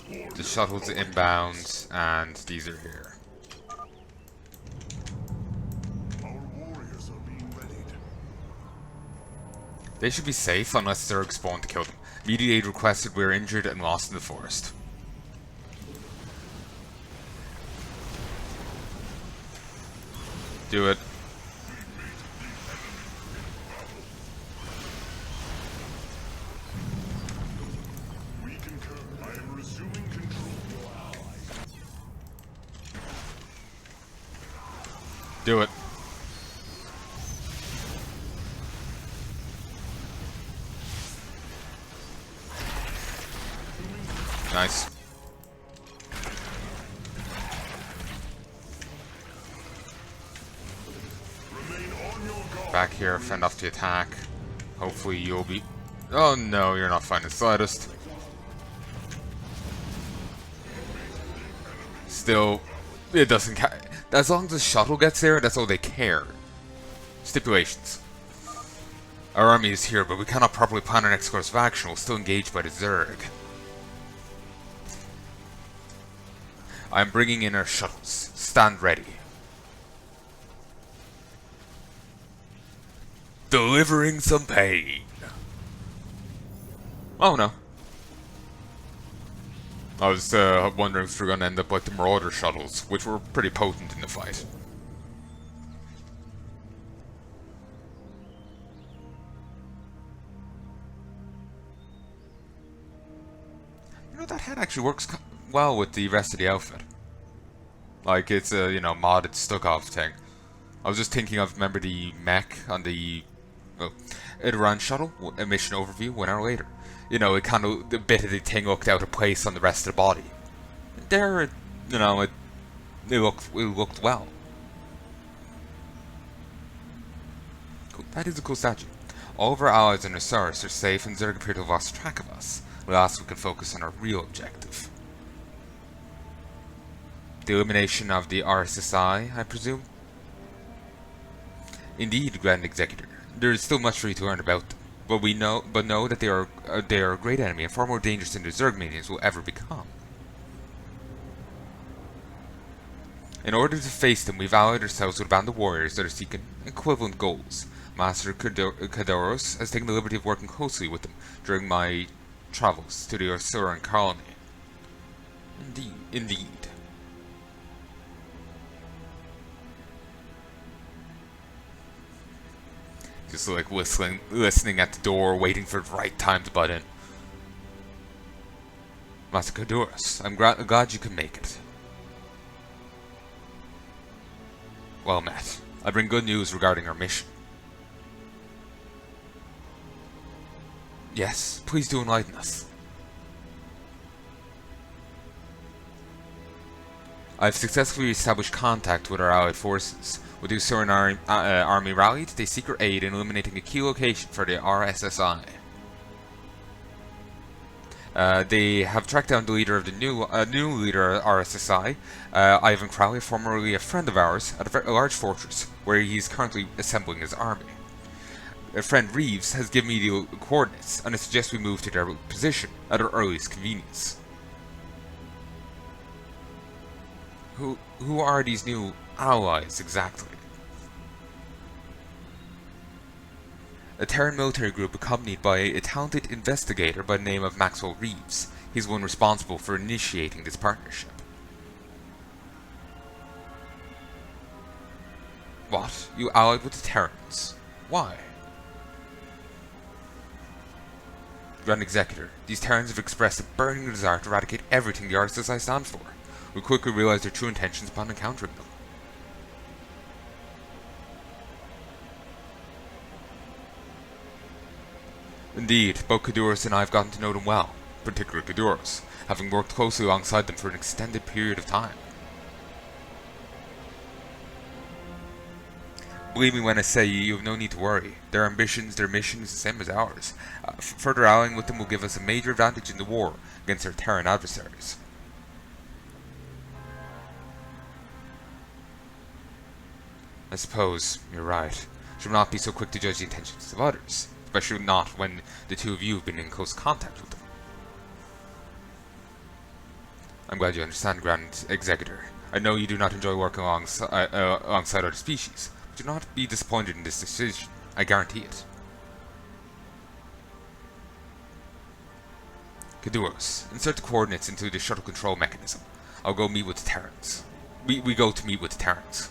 The shuttle's inbound, and these are here. They should be safe unless Zerg spawn to kill them. Immediate aid requested, we're injured and lost in the forest. Do it. Do it. Nice. Back here, fend off the attack. Hopefully you'll be... Oh no, you're not fine the slightest. Still, it doesn't count. As long as the shuttle gets there, that's all they care. Stipulations. Our army is here, but we cannot properly plan our next course of action. We'll still engaged by the Zerg. I'm bringing in our shuttles. Stand ready. Delivering some pain. Oh no. I was wondering if we were going to end up like the Marauder shuttles, which were pretty potent in the fight. You know, that head actually works well with the rest of the outfit. Like, it's a, you know, modded Stukov thing. I was just thinking of, remember the mech on the Idu'ran shuttle? A mission overview 1 hour later. You know, it kind of, the bit of the thing looked out of place on the rest of the body. There, you know, it looked well. Cool. That is a cool statue. All of our allies in Osiris are safe and Zerg appear to have lost track of us. Last we can focus on our real objective. The elimination of the R.S.S.I, I presume? Indeed, Grand Executor. There is still much for you to learn about them. But know that they are a great enemy and far more dangerous than the Zerg minions will ever become. In order to face them, we've allied ourselves with a band of warriors that are seeking equivalent goals. Master Kadoros has taken the liberty of working closely with them during my travels to the Idu'ran colony. Indeed. Just like listening at the door, waiting for the right time to butt in. Master Kadoros, I'm glad you can make it. Well met. I bring good news regarding our mission. Yes, please do enlighten us. I've successfully established contact with our allied forces. With the Idu'ran army rallied, they seek our aid in eliminating a key location for the R.S.S.I. They have tracked down the leader of the new leader of R.S.S.I, Ivan Crowley, formerly a friend of ours, at a large fortress where he is currently assembling his army. A friend Reeves has given me the coordinates, and I suggest we move to their position at our earliest convenience. Who are these new allies exactly? A Terran military group accompanied by a talented investigator by the name of Maxwell Reeves. He's one responsible for initiating this partnership. What? You allied with the Terrans? Why? Grand Executor, these Terrans have expressed a burning desire to eradicate everything the R.S.S.I stand for. We quickly realized their true intentions upon encountering them. Indeed, both Kadoros and I have gotten to know them well, particularly Kadoros, having worked closely alongside them for an extended period of time. Believe me when I say you have no need to worry. Their ambitions, their mission is the same as ours. Further allying with them will give us a major advantage in the war against our Terran adversaries. I suppose you're right. Should not be so quick to judge the intentions of others, especially not when the two of you have been in close contact with them. I'm glad you understand, Grand Executor. I know you do not enjoy working alongside other species. Do not be disappointed in this decision. I guarantee it. Kaduros, insert the coordinates into the shuttle control mechanism. I'll go meet with the Terrans. We go to meet with the Terrans.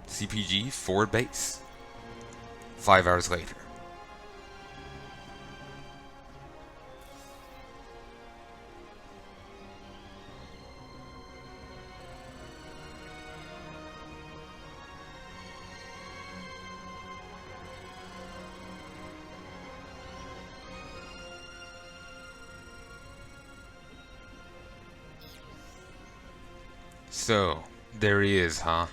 CPG forward base. 5 hours later. So, there he is, huh?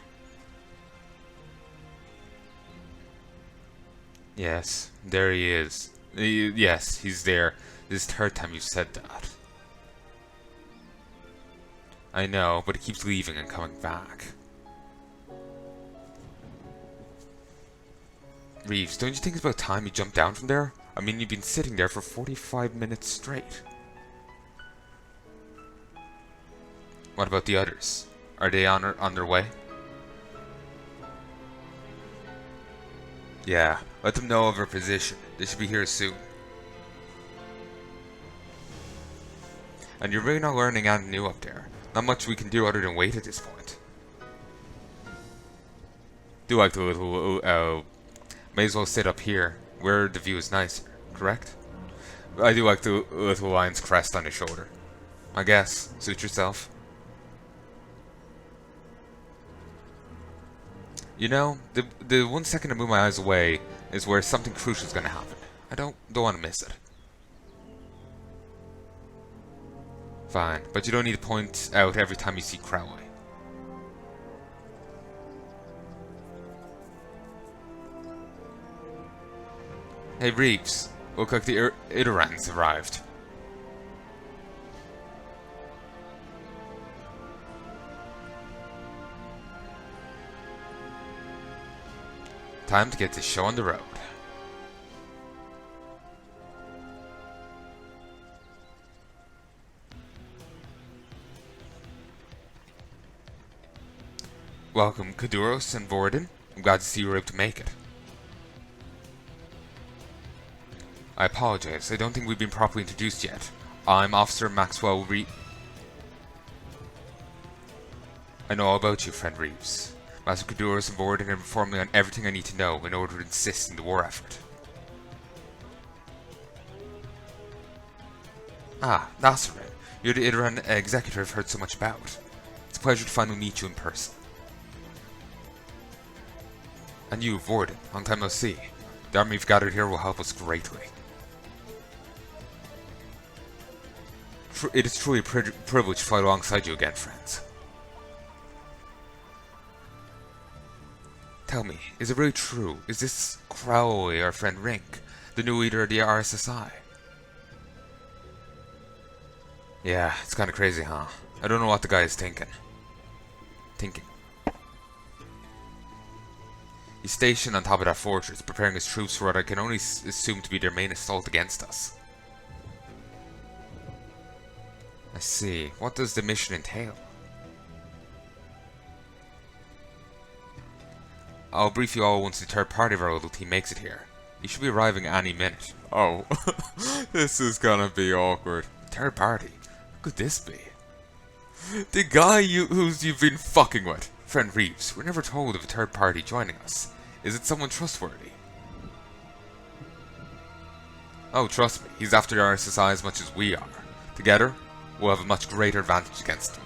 Yes, there he is. Yes, he's there. This is the third time you've said that. I know, but he keeps leaving and coming back. Reeves, don't you think it's about time you jumped down from there? I mean, you've been sitting there for 45 minutes straight. What about the others? Are they on their way? Yeah, let them know of our position. They should be here soon. And you're really not learning anything new up there. Not much we can do other than wait at this point. Do like the little, may as well sit up here, where the view is nicer, correct? I do like the little lion's crest on his shoulder. I guess, suit yourself. You know, the 1 second I move my eyes away is where something crucial is gonna happen. I don't want to miss it. Fine, but you don't need to point out every time you see Crowley. Hey Reeves, look like the Idu'ran's arrived. Time to get this show on the road. Welcome, Kaduros and Vorden. I'm glad to see you were able to make it. I apologize, I don't think we've been properly introduced yet. I'm Officer Maxwell I know all about you, friend Reeves. Master Kaduros and Vorden have informed me on everything I need to know in order to assist in the war effort. Ah, Nasserin. You're the Idu'ran executor I've heard so much about. It's a pleasure to finally meet you in person. And you, Vorden, long time no see. The army you've gathered here will help us greatly. It is truly a privilege to fight alongside you again, friends. Tell me, is it really true? Is this Crowley, our friend Rink, the new leader of the R.S.S.I? Yeah, it's kinda crazy, huh? I don't know what the guy is thinking. He's stationed on top of that fortress, preparing his troops for what I can only assume to be their main assault against us. I see. What does the mission entail? I'll brief you all once the third party of our little team makes it here. You should be arriving any minute. Oh, this is gonna be awkward. Third party? Who could this be? The guy you've been fucking with. Friend Reeves, we're never told of a third party joining us. Is it someone trustworthy? Oh, trust me, he's after the R.S.S.I as much as we are. Together, we'll have a much greater advantage against him.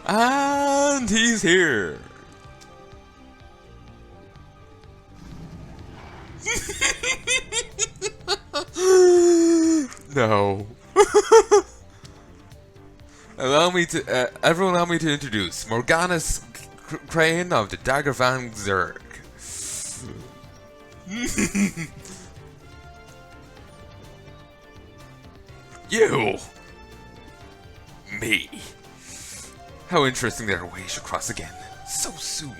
And he's here. No. Everyone allow me to introduce Morganus Crane of the Dagger Van Zerg. You. Me. How interesting that our ways should cross again. So soon.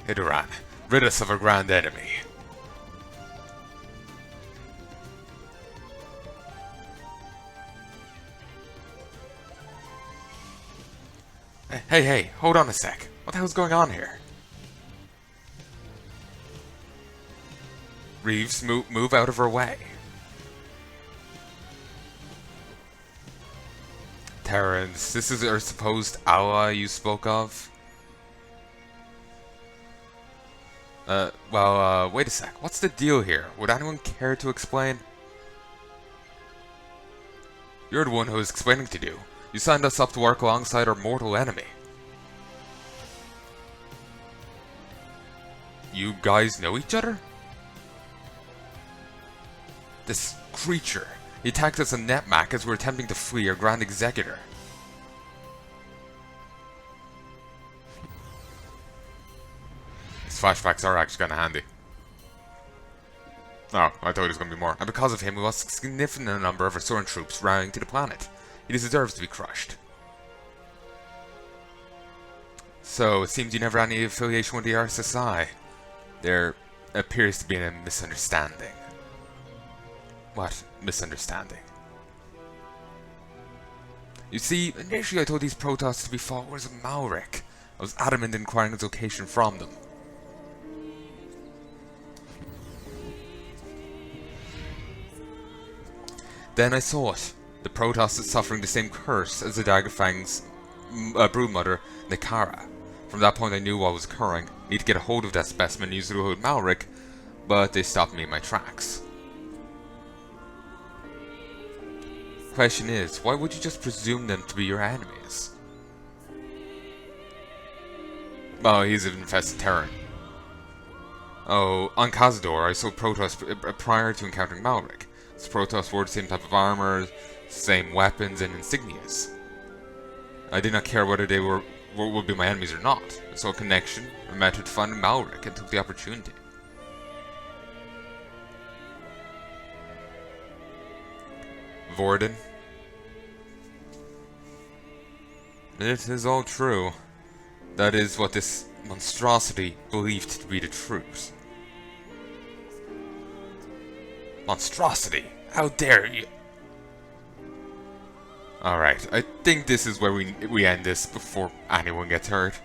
Idu'ran, rid us of our grand enemy. Hey, hold on a sec. What the hell's going on here? Reeves, move out of our way. Terrence, this is our supposed ally you spoke of? Wait a sec. What's the deal here? Would anyone care to explain? You're the one who was explaining to do. You signed us up to work alongside our mortal enemy. You guys know each other? This creature. He attacked us on Netmac as we were attempting to flee our Grand Executor. These flashbacks are actually kinda handy. Oh, I thought it was gonna be more. And because of him, we lost a significant number of our Soren troops rallying to the planet. He deserves to be crushed. So, it seems you never had any affiliation with the R.S.S.I. There appears to be a misunderstanding. What misunderstanding? You see, initially I told these Protoss to be followers of Malric. I was adamant in inquiring its location from them. Then I saw it. The Protoss is suffering the same curse as the Daggerfang's broodmother, Nikara. From that point I knew what was occurring. Need to get a hold of that specimen and use it with Malric, but they stopped me in my tracks. Question is, why would you just presume them to be your enemies? Oh, he's an infested Terran. Oh, on Cazador, I saw Protoss prior to encountering Malric. This Protoss wore the same type of armor, same weapons and insignias. I did not care whether they would be my enemies or not. I saw a connection, a method to finding Malric, and took the opportunity. Vorden. It is all true. That is what this monstrosity believed to be the truth. Monstrosity? How dare you? Alright, I think this is where we end this before anyone gets hurt.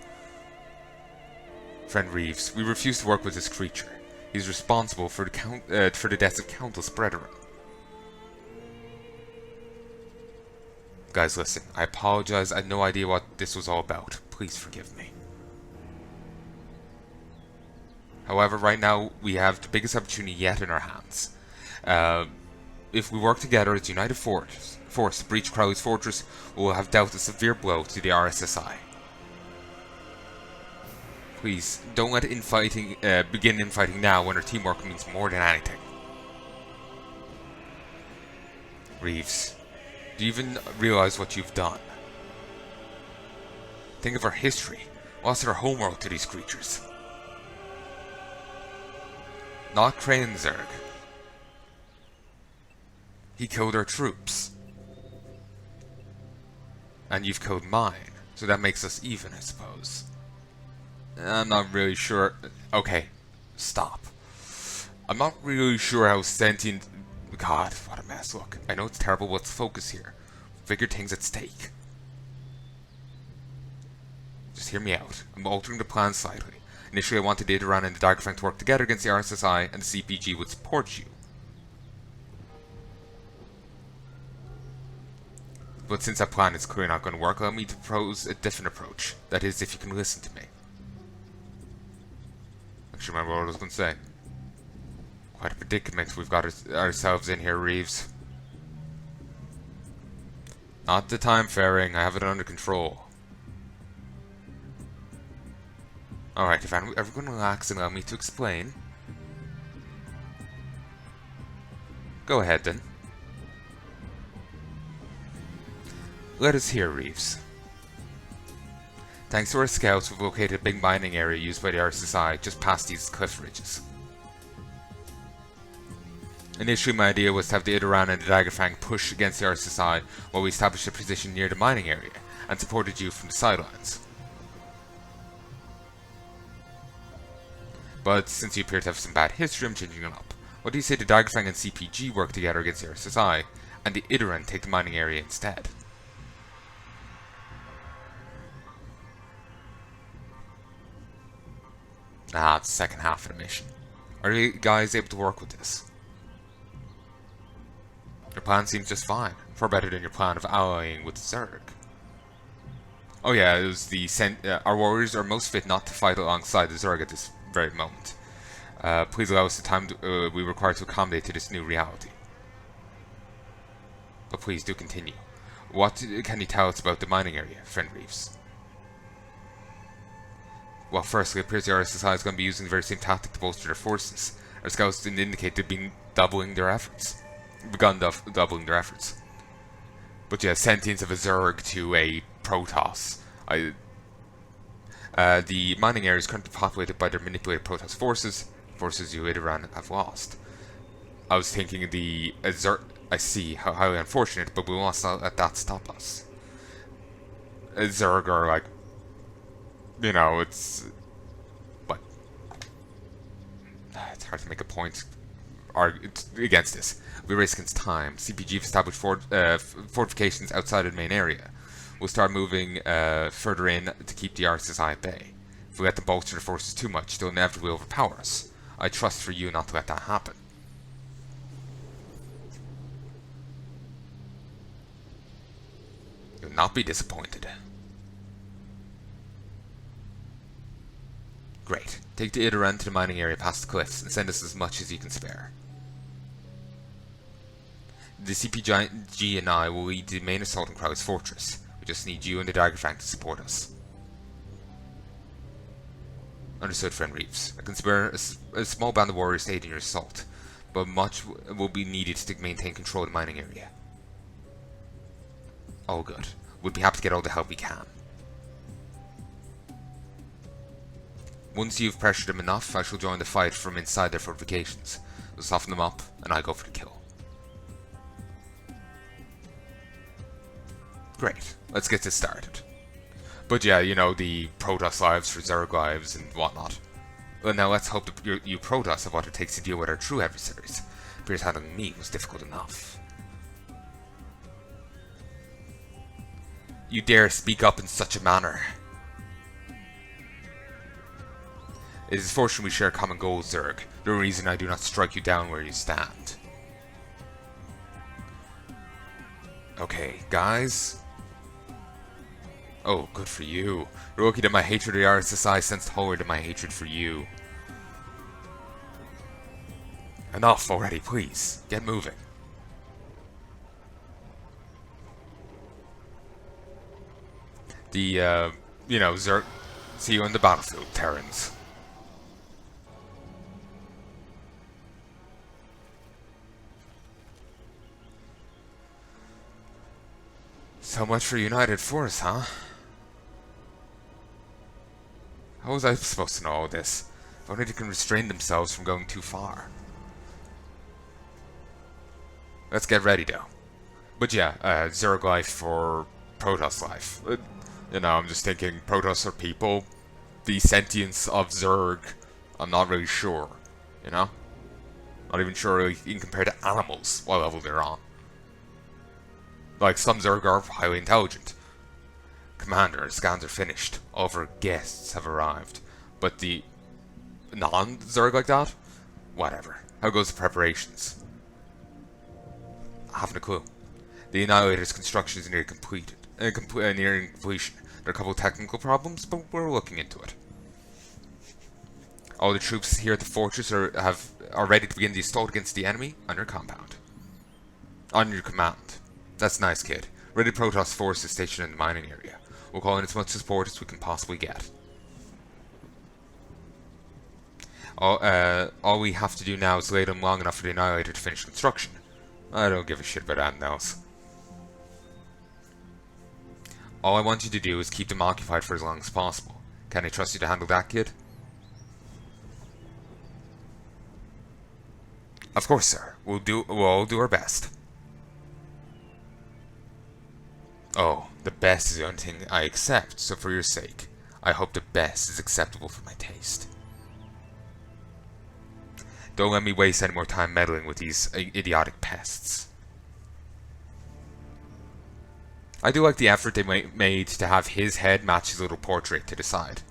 Friend Reeves, we refuse to work with this creature. He's responsible for the deaths of countless brethren. Guys, listen, I apologize. I had no idea what this was all about. Please forgive me. However, right now, we have the biggest opportunity yet in our hands. If we work together as a united force to breach Crowley's fortress, we will have dealt a severe blow to the R.S.S.I. Please, don't let begin infighting now when our teamwork means more than anything. Reeves, do you even realize what you've done? Think of our history. Lost our homeworld to these creatures. Not Kranzerg. He killed our troops. And you've killed mine, so that makes us even, I suppose. I'm not really sure. Okay, stop. I'm not really sure how sentient... God, what a mess. Look, I know it's terrible, but let's focus here. Bigger things at stake. Just hear me out. I'm altering the plan slightly. Initially, I wanted Idu'ran and the Daggerfang to work together against the R.S.S.I, and the CPG would support you. But since that plan is clearly not going to work, allow me to propose a different approach. That is, if you can listen to me. Actually, remember what I was going to say. Quite a predicament we've got ourselves in here, Reeves. Not the time fairing, I have it under control. Alright, if everyone relax and allow me to explain. Go ahead then. Let us hear, Reeves. Thanks to our scouts, we've located a big mining area used by the R.S.S.I. just past these cliff ridges. Initially, my idea was to have the Idu'ran and the Daggerfang push against the R.S.S.I while we established a position near the mining area, and supported you from the sidelines. But since you appear to have some bad history, I'm changing it up. What do you say the Daggerfang and CPG work together against the R.S.S.I, and the Idu'ran take the mining area instead? Ah, it's the second half of the mission. Are you guys able to work with this? Your plan seems just fine. Far better than your plan of allying with Zerg. Oh yeah, it was the our warriors are most fit not to fight alongside the Zerg at this very moment. Please allow us the time we require to accommodate to this new reality. But please do continue. What can you tell us about the mining area, friend Reeves? Well, firstly, it appears the R.S.S.I is going to be using the very same tactic to bolster their forces. Our scouts didn't indicate they've been doubling their efforts. Doubling their efforts. But yeah, sentience of a Zerg to a Protoss. The mining area is currently populated by their manipulated Protoss forces you Idu'ran have lost. I was thinking the Zerg. I see how highly unfortunate, but we must not let that stop us. Zerg are like, you know, it's hard to make a point against this. We race against time. CPG have established fortifications outside of the main area. We'll start moving further in to keep the R.S.S.I at bay. If we let them bolster their forces too much, they'll inevitably overpower us. I trust for you not to let that happen. You'll not be disappointed. Great. Take the Idu'ran to the mining area past the cliffs and send us as much as you can spare. The CPG and I will lead the main assault on Crow's fortress. We just need you and the Daggerfang to support us. Understood, friend Reeves. I can spare a small band of warriors to aid in your assault, but much will be needed to maintain control of the mining area. All good. We'll be happy to get all the help we can. Once you've pressured them enough, I shall join the fight from inside their fortifications. We'll soften them up, and I go for the kill. Great, let's get this started. But yeah, you know, the Protoss lives for Zerg lives and whatnot. Well, now let's hope that you Protoss have what it takes to deal with our true adversaries. Appears handling me was difficult enough. You dare speak up in such a manner. It is fortunate we share a common goal, Zerg. No reason I do not strike you down where you stand. Okay, guys. Oh, good for you. You're lucky that my hatred of the R.S.S.I sensed hollower than my hatred for you. Enough already, please. Get moving. The, you know, Zerg... See you on the battlefield, Terrans. So much for United Force, huh? How was I supposed to know all this? If only they can restrain themselves from going too far. Let's get ready, though. But yeah, Zerg life for Protoss life. You know, I'm just thinking Protoss are people. The sentience of Zerg, I'm not really sure. You know? Not even sure really, you can compare to animals, what level they're on. Like, some Zerg are highly intelligent. Commander, scans are finished. All of our guests have arrived. But the non-Zerg like that? Whatever. How goes the preparations? I haven't a clue. The Annihilator's construction is nearly completed. Nearing completion. There are a couple of technical problems, but we're looking into it. All the troops here at the fortress are ready to begin the assault against the enemy on your compound. On your command. That's nice, kid. Ready Protoss forces stationed in the mining area. We'll call in as much support as we can possibly get. All we have to do now is lay them long enough for the Annihilator to finish construction. I don't give a shit about anything else. All I want you to do is keep them occupied for as long as possible. Can I trust you to handle that, kid? Of course, sir. We'll do our best. Oh, the best is the only thing I accept, so for your sake, I hope the best is acceptable for my taste. Don't let me waste any more time meddling with these idiotic pests. I do like the effort they made to have his head match his little portrait to the side.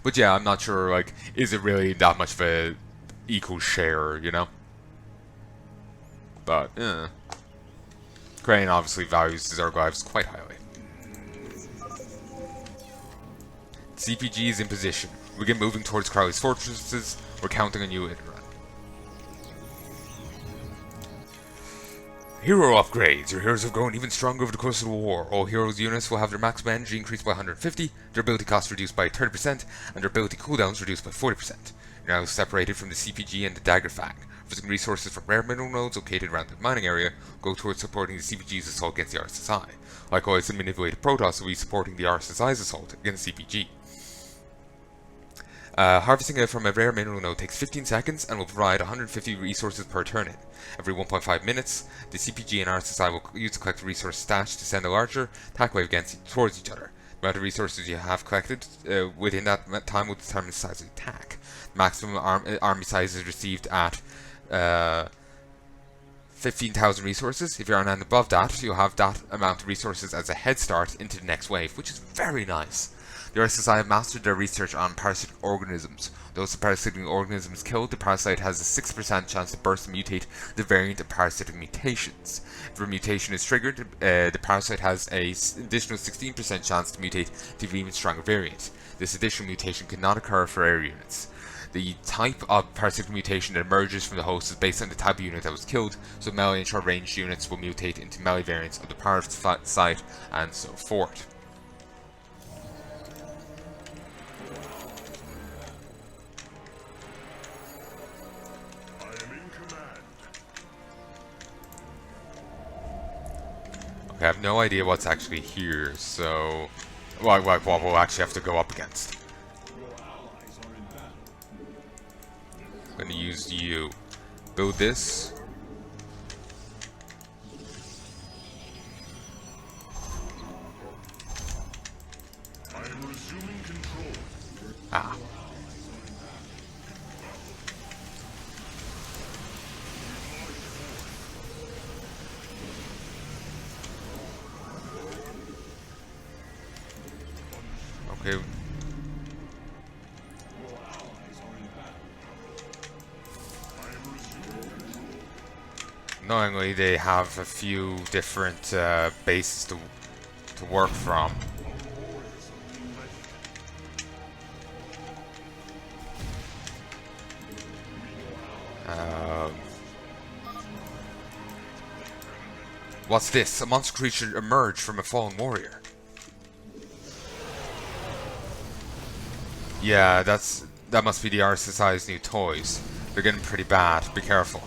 But yeah, I'm not sure, like, is it really that much of a equal share, you know? But, Crane obviously values his archives quite highly. CPG is in position. We get moving towards Crowley's fortresses. We're counting on you, Idu'ran. Hero upgrades. Your heroes have grown even stronger over the course of the war. All heroes' units will have their maximum energy increased by 150, their ability cost reduced by 30%, and their ability cooldowns reduced by 40%. You're now separated from the CPG and the Dagger Fang. Visiting resources from rare mineral nodes located around the mining area go towards supporting the CPG's assault against the R.S.S.I. Likewise, the manipulated Protoss will be supporting the R.S.S.I's assault against CPG. Harvesting it from a rare mineral node takes 15 seconds and will provide 150 resources per turn-in. Every 1.5 minutes, the CPG and R.S.S.I will use the collected resource stash to send a larger attack wave towards each other. The amount of resources you have collected within that time will determine the size of the attack. The maximum army size is received at 15,000 resources. If you're on and above that, you'll have that amount of resources as a head start into the next wave, which is very nice. The R.S.S.I have mastered their research on parasitic organisms. Those parasitic organisms killed, the parasite has a 6% chance to burst and mutate the variant of parasitic mutations. If a mutation is triggered, the parasite has an additional 16% chance to mutate to an even stronger variant. This additional mutation cannot occur for air units. The type of parasitic mutation that emerges from the host is based on the type of unit that was killed, so melee and short-range units will mutate into melee variants of the parasite, and so forth. I have no idea what's actually here, so what we'll actually have to go up against. I'm gonna use you. Build this. Ah. Okay. Knowingly, they have a few different bases to work from. What's this? A monster creature emerged from a fallen warrior. Yeah, that must be the R.S.S.I's new toys. They're getting pretty bad. Be careful.